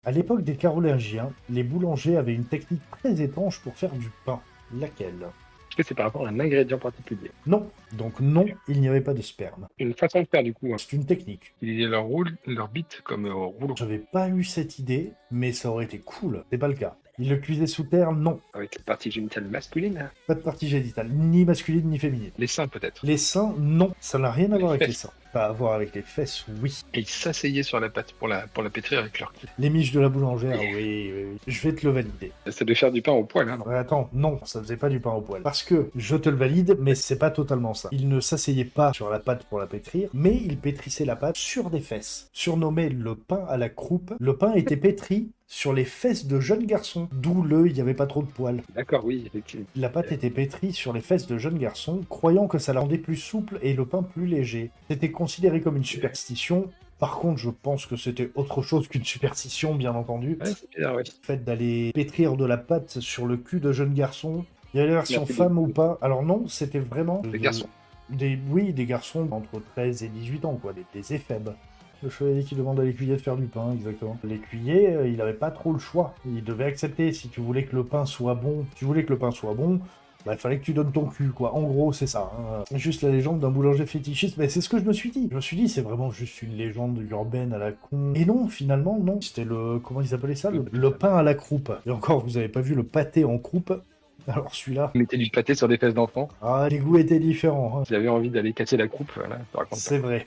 À l'époque des Carolingiens, les boulangers avaient une technique très étrange pour faire du pain. Laquelle? Est-ce que c'est par rapport à un ingrédient particulier? Non. Donc non, il n'y avait pas de sperme. Une façon de faire du coup, hein. C'est une technique. Utiliser leur roule, leur bite comme rouleau. J'avais pas eu cette idée, mais ça aurait été cool. C'est pas le cas. Ils le cuisaient sous terre? Non. Avec la partie génitale masculine, hein. Pas de partie génitale, ni masculine ni féminine. Les seins peut-être. Les seins? Non. Ça n'a rien à Les voir avec les fesses. seins. Pas à voir avec les fesses? Oui. Et ils s'asseyaient sur la pâte pour la pétrir avec leur cul. Les miches de la boulangère? Oui, oui, oui. Je vais te le valider. C'est de faire du pain au poil, hein, non? Ouais, attends, non, ça faisait pas du pain au poil. Parce que, je te le valide, mais c'est pas totalement ça. Il ne s'asseyait pas sur la pâte pour la pétrir, mais il pétrissait la pâte sur des fesses. Surnommé le pain à la croupe, le pain était pétri sur les fesses de jeunes garçons, d'où il n'y avait pas trop de poils. D'accord, oui, effectivement. La pâte était pétrie sur les fesses de jeunes garçons, croyant que ça la rendait plus souple et le pain plus léger. C'était considéré comme une superstition. Par contre, je pense que c'était autre chose qu'une superstition, bien entendu. Ouais, c'est bizarre, ouais. Le fait d'aller pétrir de la pâte sur le cul de jeunes garçons. Il y avait la version Merci femme ou beaucoup. pas. Alors non, c'était vraiment... Des garçons. Oui, des garçons entre 13 et 18 ans, quoi, des éphèbes. Le chevalier qui demande à l'écuyer de faire du pain, exactement. L'écuyer, il n'avait pas trop le choix. Il devait accepter, si tu voulais que le pain soit bon, bah, il fallait que tu donnes ton cul, quoi. En gros, c'est ça. Hein. Juste la légende d'un boulanger fétichiste, mais c'est ce que je me suis dit. Je me suis dit, c'est vraiment juste une légende urbaine à la con. Et non, finalement, non. C'était le... Comment ils appelaient ça? Le pain à la croupe. Et encore, vous avez pas vu le pâté en croupe? Alors celui-là... Vous mettez du pâté sur des fesses d'enfants. Ah, les goûts étaient différents. Hein. Vous avez envie d'aller casser la croupe, voilà, je te raconte pas. C'est vrai.